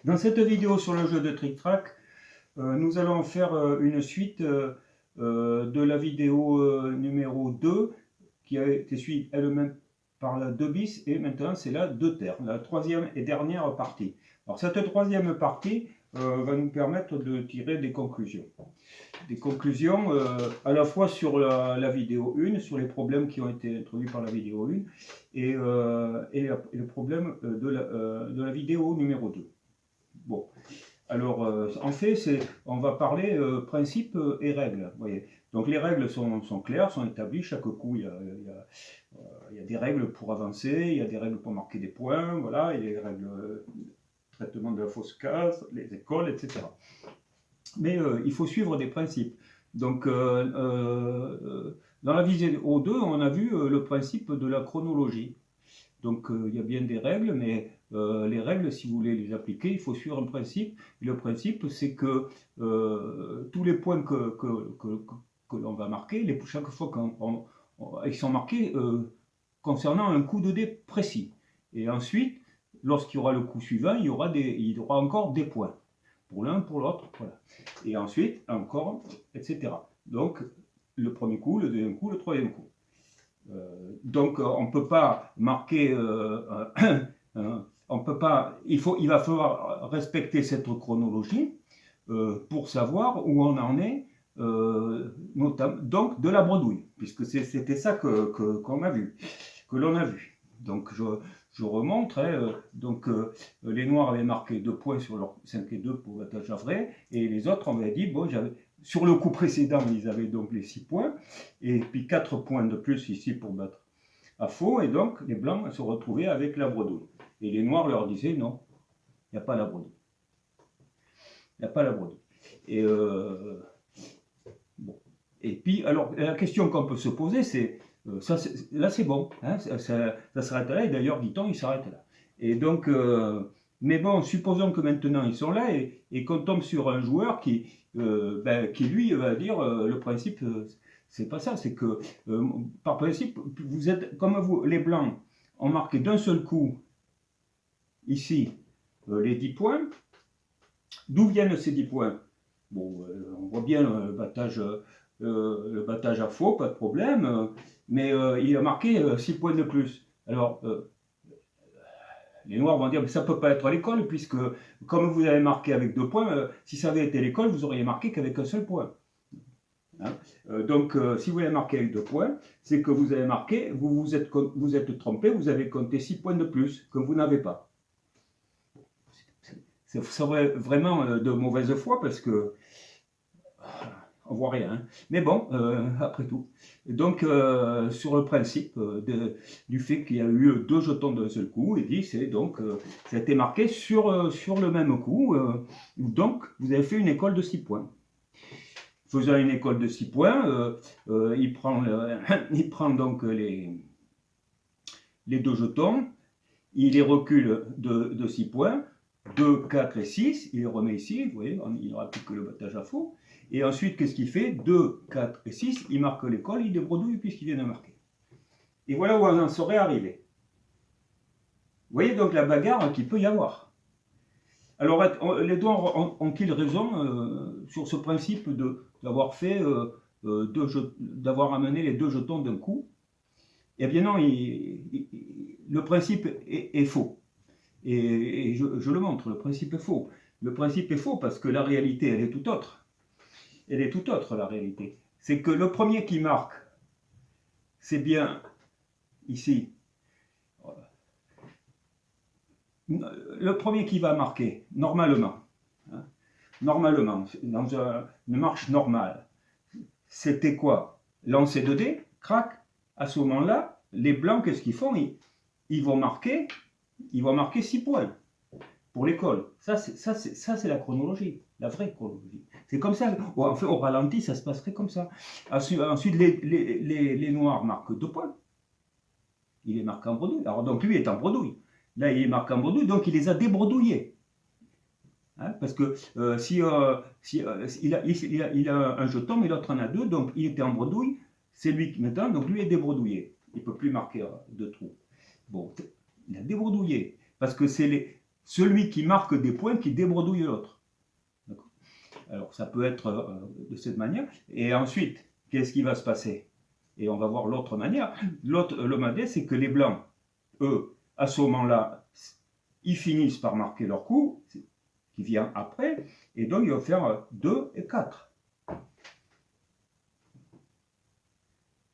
Dans cette vidéo sur le jeu de Trick Track, nous allons faire une suite de la vidéo numéro 2 qui a été suivie elle-même par la 2 bis et maintenant c'est la 2 ter, la troisième et dernière partie. Alors cette troisième partie va nous permettre de tirer des conclusions. Des conclusions à la fois sur la vidéo 1, sur les problèmes qui ont été introduits par la vidéo 1 et le problème de la vidéo numéro 2. Bon, alors en fait, on va parler principes et règles. Voyez. Donc les règles sont claires, sont établies. Chaque coup, il y a des règles pour avancer, il y a des règles pour marquer des points, voilà, il y a des règles traitement de la fausse case, les écoles, etc. Mais il faut suivre des principes. Donc dans la vidéo 2, on a vu le principe de la chronologie. Donc il y a bien des règles, mais les règles, si vous voulez les appliquer, il faut suivre un principe. Et le principe, c'est que tous les points que l'on va marquer, chaque fois qu'ils sont marqués concernant un coup de dé précis. Et ensuite, lorsqu'il y aura le coup suivant, il y aura encore des points. Pour l'un, pour l'autre, voilà. Et ensuite, encore, etc. Donc, le premier coup, le deuxième coup, le troisième coup. Donc on ne peut pas marquer, on peut pas, il va falloir respecter cette chronologie pour savoir où on en est, donc de la bredouille, puisque c'était ça qu'on a vu, que l'on a vu. Donc je remonte, donc les Noirs avaient marqué 2 points sur leur 5 et 2 pour battage à vrai, et les autres on avait dit, bon, sur le coup précédent, ils avaient donc les 6 points, et puis 4 points de plus ici pour battre à faux, et donc les Blancs se retrouvaient avec la bredouille. Et les Noirs leur disaient, non, il n'y a pas la bredouille. Il n'y a pas la bredouille. Et, bon. Et puis, alors, la question qu'on peut se poser, c'est, là c'est bon, hein, ça s'arrête là, et d'ailleurs, dit-on, il s'arrête là. Et donc, mais bon, supposons que maintenant ils sont là, et qu'on tombe sur un joueur qui lui va dire le principe, c'est pas ça, c'est que par principe, vous êtes comme vous, les blancs ont marqué d'un seul coup ici les 10 points. D'où viennent ces 10 points? Bon, on voit bien le battage à faux, pas de problème, mais il a marqué 6 points de plus. Alors, les Noirs vont dire que ça ne peut pas être à l'école, puisque comme vous avez marqué avec 2 points, si ça avait été l'école, vous auriez marqué qu'avec un seul point. Hein, donc, si vous avez marqué avec 2 points, c'est que vous avez marqué, vous êtes trompé, vous avez compté 6 points de plus, que vous n'avez pas. C'est vraiment de mauvaise foi, parce que on voit rien. Hein. Mais bon, après tout. Donc, sur le principe du fait qu'il y a eu 2 jetons d'un seul coup, il dit, c'est donc, ça a été marqué sur le même coup, donc vous avez fait une école de 6 points. Faisant une école de 6 points, il prend donc les 2 jetons, il les recule de 6 points, 2, 4 et 6, il les remet ici, vous voyez, il n'aura plus que le battage à faux. Et ensuite, qu'est-ce qu'il fait? 2, 4 et 6, il marque l'école, il débredouille puisqu'il vient de marquer. Et voilà où on en serait arrivé. Vous voyez donc la bagarre qu'il peut y avoir. Alors, les Noirs ont-ils raison sur ce principe d'avoir fait, d'avoir amené les 2 jetons d'un coup? Eh bien non, le principe est faux. Et je le montre, le principe est faux. Le principe est faux parce que la réalité, elle est tout autre. Elle est tout autre, la réalité. C'est que le premier qui marque, c'est bien ici. Le premier qui va marquer, normalement, hein, normalement, dans une marche normale, c'était quoi? Lancer 2 dés, crac. À ce moment-là, les blancs, qu'est-ce qu'ils font? Ils vont marquer 6 points pour l'école. Ça, c'est la chronologie, la vraie chronologie. C'est comme ça. En fait, au ralenti, ça se passerait comme ça. Ensuite, les Noirs marquent 2 points. Il les marque en bredouille. Alors, donc, lui est en bredouille. Là, il est marqué en bredouille, donc il les a débredouillés. Hein, parce que il a un jeton, mais l'autre en a 2, donc il était en bredouille. C'est lui qui maintenant, donc lui est débredouillé. Il ne peut plus marquer 2 trous. Bon, il a débredouillé. Parce que c'est celui qui marque des points qui débredouille l'autre. Alors ça peut être de cette manière. Et ensuite, qu'est-ce qui va se passer? Et on va voir l'autre manière. Le modèle, c'est que les blancs, eux, à ce moment-là, ils finissent par marquer leur coup, qui vient après, et donc ils vont faire 2 et 4.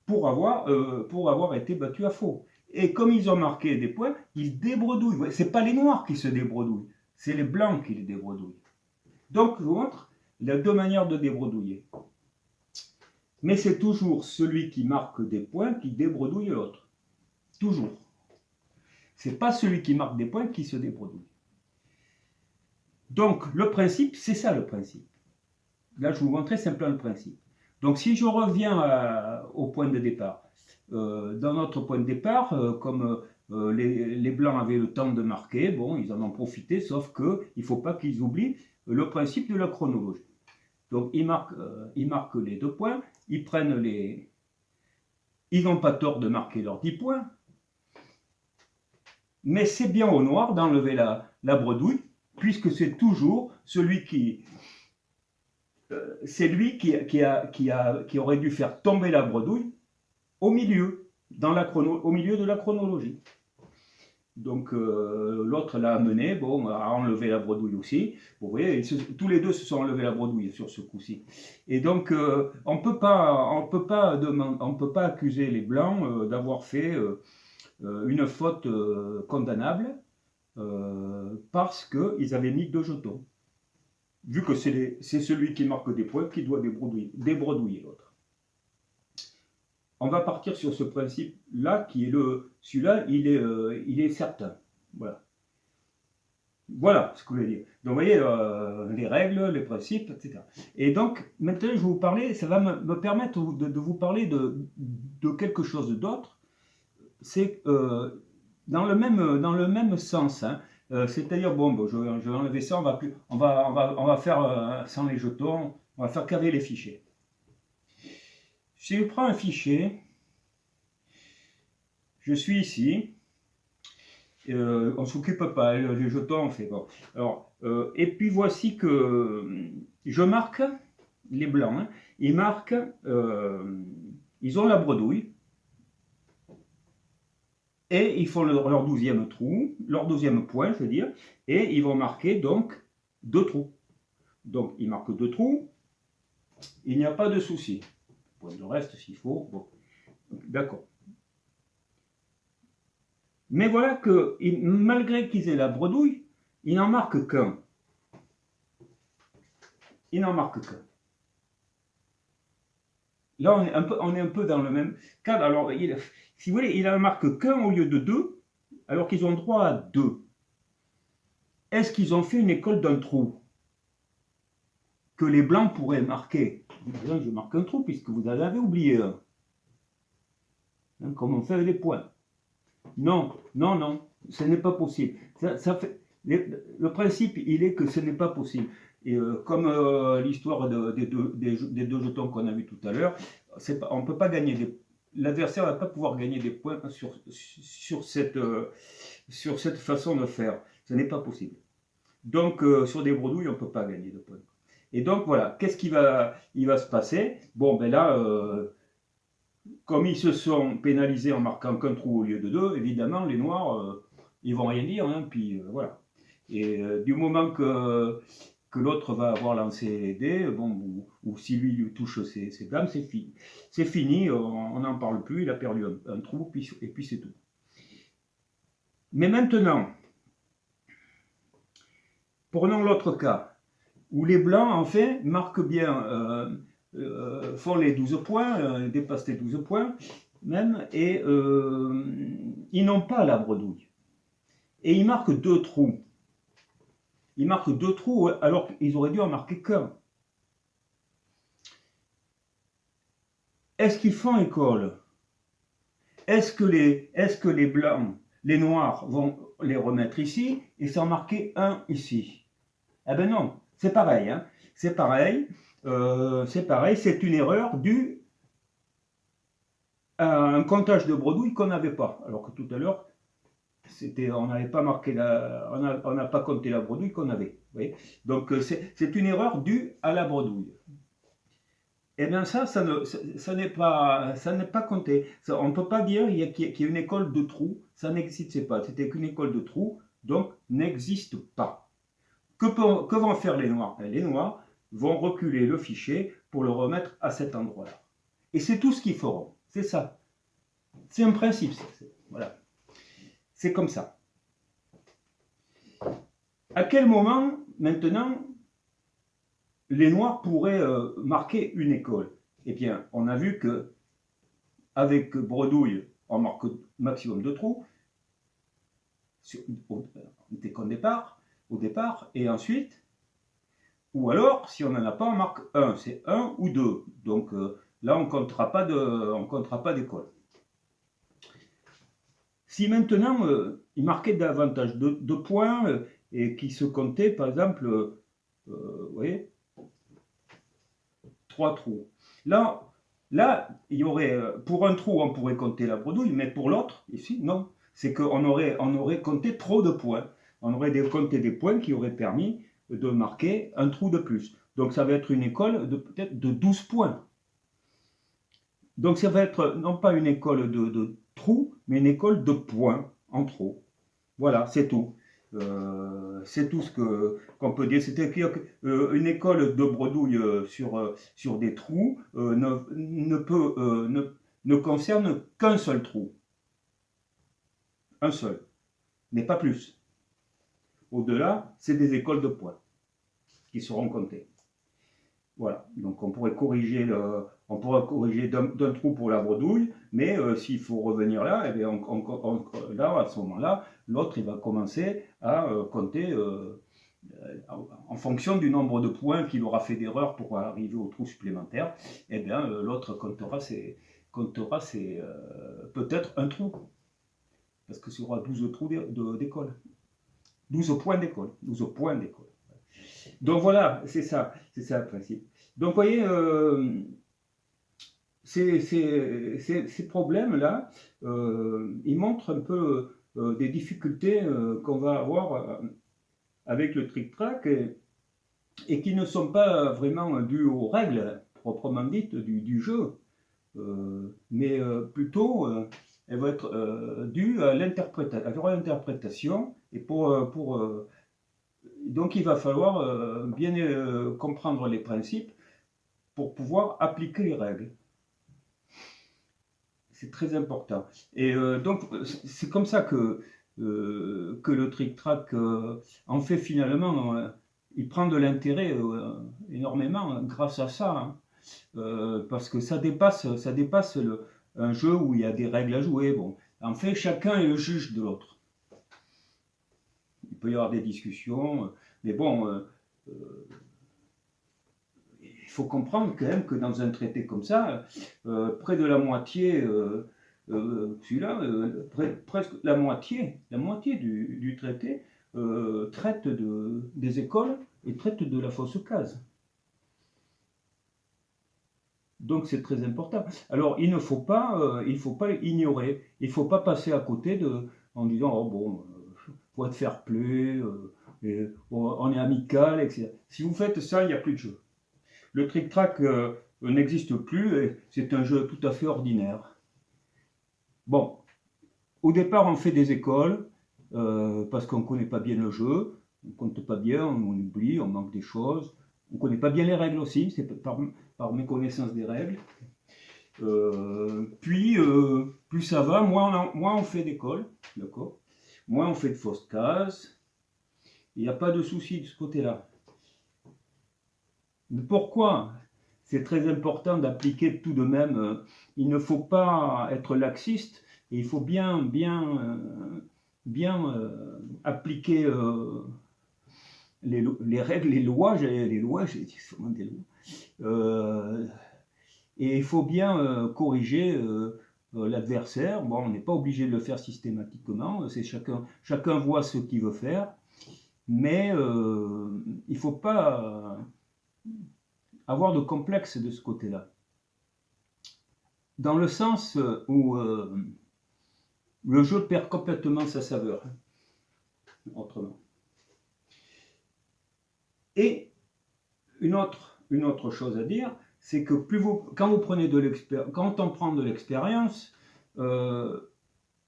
Pour avoir été battus à faux. Et comme ils ont marqué des points, ils débredouillent. Ce n'est pas les noirs qui se débredouillent, c'est les blancs qui les débredouillent. Donc, je vous montre, il y a deux manières de débredouiller. Mais c'est toujours celui qui marque des points qui débredouille l'autre. Toujours. Ce n'est pas celui qui marque des points qui se débredouille. Donc, le principe, c'est ça le principe. Là, je vous montrais simplement le principe. Donc, si je reviens au point de départ, dans notre point de départ, comme les blancs avaient le temps de marquer, bon, ils en ont profité, sauf qu'il ne faut pas qu'ils oublient le principe de la chronologie. Donc, ils marquent les 2 points, ils n'ont pas tort de marquer leurs 10 points, mais c'est bien au noir d'enlever la bredouille, puisque c'est toujours celui qui... c'est lui qui aurait dû faire tomber la bredouille au milieu, au milieu de la chronologie. Donc l'autre l'a amené, bon, a enlevé la bredouille aussi. Vous voyez, tous les deux se sont enlevés la bredouille sur ce coup-ci. Et donc on peut pas accuser les blancs d'avoir fait une faute condamnable parce qu'ils avaient mis 2 jetons. Vu que c'est celui qui marque des points qui doit débredouiller l'autre. On va partir sur ce principe-là, qui est celui-là, il est certain. Voilà. Voilà ce que je voulais dire. Donc, vous voyez, les règles, les principes, etc. Et donc, maintenant, je vais vous parler, ça va me permettre de vous parler de quelque chose d'autre. C'est dans le même sens. Hein. C'est-à-dire, bon, je vais enlever ça, on va faire sans les jetons, on va faire qu'avec les fichiers. Si je prends un fichier, je suis ici, on ne s'occupe pas, les jetons, on fait bon. Alors, et puis voici que je marque les blancs, hein, ils marquent, ils ont la bredouille, et ils font leur 12e trou, leur 12e point, je veux dire, et ils vont marquer donc 2 trous. Donc, ils marquent 2 trous, il n'y a pas de souci. Le reste, s'il faut, bon, d'accord. Mais voilà que, malgré qu'ils aient la bredouille, ils n'en marquent qu'un. Ils n'en marquent qu'un. Là, on est un peu dans le même cadre. Alors, si vous voulez, il n'en marque qu'un au lieu de 2, alors qu'ils ont droit à 2. Est-ce qu'ils ont fait une école d'un trou que les blancs pourraient marquer? Je marque un trou puisque vous en avez oublié un. Hein, comme on fait avec les points. Non, non, non, ce n'est pas possible. Le principe, il est que ce n'est pas possible. Et comme l'histoire des deux jetons qu'on a vu tout à l'heure, on ne peut pas gagner l'adversaire ne va pas pouvoir gagner des points sur cette façon de faire. Ce n'est pas possible. Donc, sur des bredouilles, on ne peut pas gagner de points. Et donc, voilà, qu'est-ce qui va se passer? Bon, ben là, comme ils se sont pénalisés en marquant qu'un trou au lieu de 2, évidemment, les noirs, ils vont rien dire, hein, puis voilà. Et du moment que l'autre va avoir lancé les dés, bon, ou si lui touche ses dames, c'est fini. C'est fini, on n'en parle plus, il a perdu un trou, et puis c'est tout. Mais maintenant, prenons l'autre cas, où les blancs, en fait, marquent bien, font les 12 points, dépassent les 12 points, même, et ils n'ont pas la bredouille. Et ils marquent 2 trous. Ils marquent 2 trous alors qu'ils auraient dû en marquer qu'un. Est-ce qu'ils font école? Est-ce que les blancs, les noirs vont les remettre ici et s'en marquer un ici? Eh ben non, c'est pareil. Hein. C'est pareil, c'est une erreur due à un comptage de bredouille qu'on n'avait pas. Alors que tout à l'heure, on n'avait pas marqué on n'a pas compté la bredouille qu'on avait. Vous voyez, donc c'est une erreur due à la bredouille. Eh bien ça n'est pas compté. On ne peut pas dire qu'il y a une école de trous, ça n'existait pas. C'était qu'une école de trous, donc n'existe pas. Que vont faire les Noirs? Les Noirs vont reculer le fichier pour le remettre à cet endroit-là. Et c'est tout ce qu'ils feront. C'est ça. C'est un principe. Voilà. C'est comme ça. À quel moment, maintenant, les Noirs pourraient marquer une école? Eh bien, on a vu que avec bredouille, on marque maximum de trous, dès qu'au départ, et ensuite, ou alors, si on n'en a pas, on marque 1, c'est 1 ou 2. Donc là, on ne comptera pas d'école. Si maintenant, il marquait davantage de points et qui se comptait, par exemple, vous voyez, 3 trous. Là, il y aurait, pour un trou, on pourrait compter la bredouille, mais pour l'autre, ici, non. C'est qu'on aurait compté trop de points. On aurait compté des points qui auraient permis de marquer un trou de plus. Donc ça va être une école peut-être de 12 points. Donc ça va être non pas une école de trous, mais une école de points en trop. Voilà, c'est tout. C'est tout ce qu'on peut dire. C'est-à-dire qu'une école de bredouille sur des trous ne concerne qu'un seul trou. Un seul, mais pas plus. Au-delà, c'est des écoles de points qui seront comptées. Voilà, donc on pourrait corriger d'un trou pour la bredouille, mais s'il faut revenir là, eh bien là, à ce moment-là, l'autre il va commencer à compter en fonction du nombre de points qu'il aura fait d'erreur pour arriver au trou supplémentaire. Eh bien l'autre comptera peut-être un trou, parce que ce sera 12 trous d'école, 12 points d'école, 12 points d'école. Donc voilà, c'est ça le principe. Donc vous voyez, ces problèmes-là, ils montrent un peu des difficultés qu'on va avoir avec le trick-track et qui ne sont pas vraiment dues aux règles proprement dites du jeu, mais plutôt elles vont être dues à l'interprétation et donc il va falloir bien comprendre les principes pour pouvoir appliquer les règles. C'est très important. Et donc c'est comme ça que le trick-track en fait finalement, il prend de l'intérêt énormément grâce à ça, hein. Parce que ça dépasse un jeu où il y a des règles à jouer. Bon, en fait, chacun est le juge de l'autre. Il peut y avoir des discussions, mais bon, il faut comprendre quand même que dans un traité comme ça, près de la moitié, celui-là, presque la moitié du traité traite des écoles et traite de la fausse case. Donc c'est très important. Alors il ne faut pas, ignorer, il ne faut pas passer à côté en disant oh bon, faut être fair play, on est amical, etc. Si vous faites ça, il n'y a plus de jeu. Le trick-track n'existe plus et c'est un jeu tout à fait ordinaire. Bon, au départ on fait des écoles parce qu'on ne connaît pas bien le jeu, on ne compte pas bien, on oublie, on manque des choses, on ne connaît pas bien les règles aussi, c'est par méconnaissance des règles. Puis plus ça va, moins on fait d'écoles, d'accord, moins on fait de fausses cases. Il n'y a pas de souci de ce côté-là. Mais pourquoi c'est très important d'appliquer tout de même, il ne faut pas être laxiste, et il faut bien appliquer les règles, les lois, j'ai dit souvent des lois, et il faut bien corriger l'adversaire. Bon, on n'est pas obligé de le faire systématiquement, c'est chacun voit ce qu'il veut faire, mais il ne faut pas avoir de complexe de ce côté-là. Dans le sens où le jeu perd complètement sa saveur, hein, autrement. Et une autre chose à dire, c'est que quand on prend de l'expérience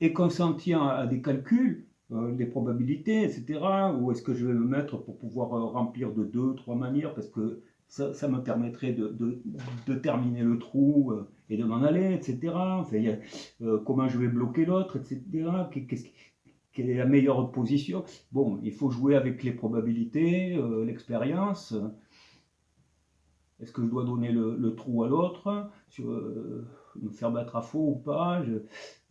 et qu'on s'en tient à des calculs, des probabilités, etc., où est-ce que je vais me mettre pour pouvoir remplir de 2-3 manières, parce que ça me permettrait de terminer le trou et de m'en aller, etc. Enfin, comment je vais bloquer l'autre, etc. Quelle est la meilleure position? Bon, il faut jouer avec les probabilités, l'expérience. Est-ce que je dois donner le trou à l'autre, me faire battre à faux ou pas,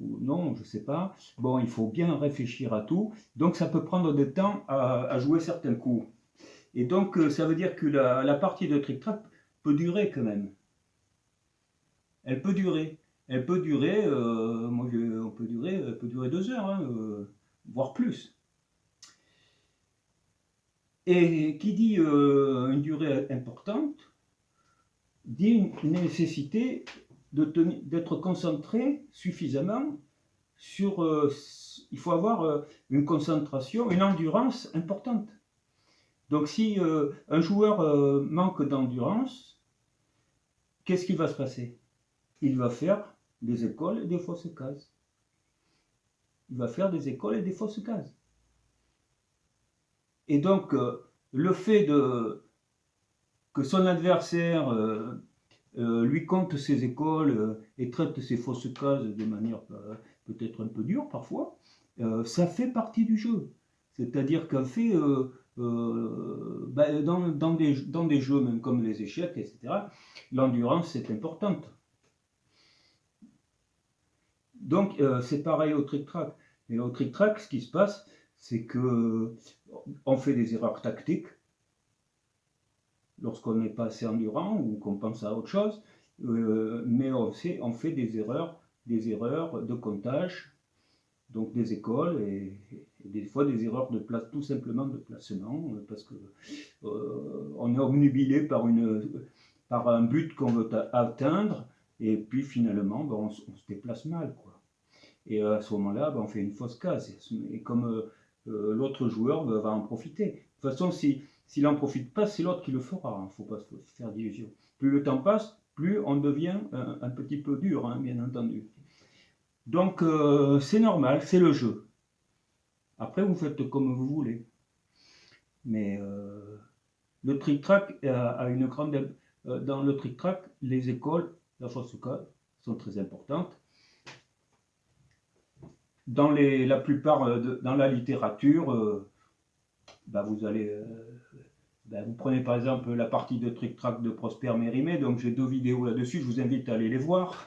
non, je ne sais pas. Bon, il faut bien réfléchir à tout. Donc ça peut prendre du temps à jouer certains coups. Et donc ça veut dire que la partie de trick-track peut durer quand même. Elle peut durer. Elle peut durer, elle peut durer 2 heures, hein, voire plus. Et qui dit une durée importante, dit une nécessité d'être concentré suffisamment sur... il faut avoir une concentration, une endurance importante. Donc si un joueur manque d'endurance, qu'est-ce qui va se passer? Il va faire des écoles et des fausses cases. Il va faire des écoles et des fausses cases. Et donc, le fait que son adversaire lui compte ses écoles et traite ses fausses cases de manière peut-être un peu dure parfois, ça fait partie du jeu. C'est-à-dire qu'en fait, dans des jeux même comme les échecs, etc., l'endurance est importante. Donc, c'est pareil au trick-track. Et au trick-track, ce qui se passe, c'est que on fait des erreurs tactiques lorsqu'on n'est pas assez endurant ou qu'on pense à autre chose, mais on fait des erreurs de comptage, donc des écoles et des fois des erreurs de place, tout simplement de placement, parce que on est obnubilé par un but qu'on veut atteindre et puis finalement on se déplace mal, quoi. Et à ce moment-là, on fait une fausse case. Et comme l'autre joueur va en profiter. De toute façon, s'il n'en profite pas, c'est l'autre qui le fera. Il ne faut pas se faire d'illusions. Plus le temps passe, plus on devient un petit peu dur, hein, bien entendu. Donc, c'est normal, c'est le jeu. Après, vous faites comme vous voulez. Mais le trick-track a une grande... dans le trick-track, les écoles, la fausse case, sont très importantes. Dans la plupart, dans la littérature, vous allez... vous prenez par exemple la partie de trick-track de Prosper Mérimée, donc j'ai 2 vidéos là-dessus, je vous invite à aller les voir.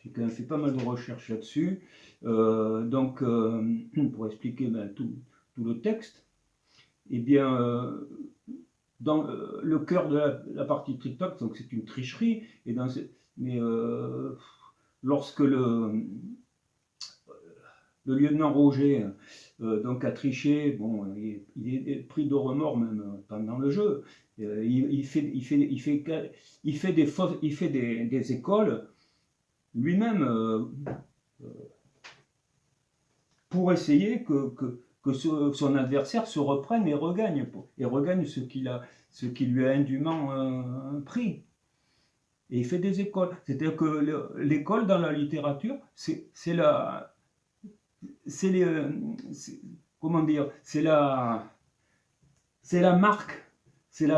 J'ai quand même fait pas mal de recherches là-dessus. Pour expliquer tout le texte, eh bien, dans le cœur de la partie trick-track, donc c'est une tricherie, lorsque le lieutenant Roger donc a triché, bon, il est pris de remords même pendant le jeu. Il fait des écoles lui-même pour essayer que son adversaire se reprenne et regagne ce qui lui a indûment pris. Et il fait des écoles. C'est-à-dire que l'école dans la littérature, c'est la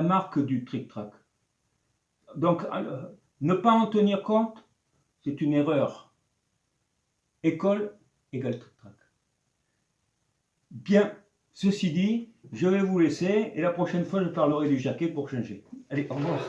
marque du trick-track. Donc, ne pas en tenir compte, c'est une erreur. École égale trick-track. Bien, ceci dit, je vais vous laisser et la prochaine fois, je parlerai du jaquet pour changer. Allez, au revoir.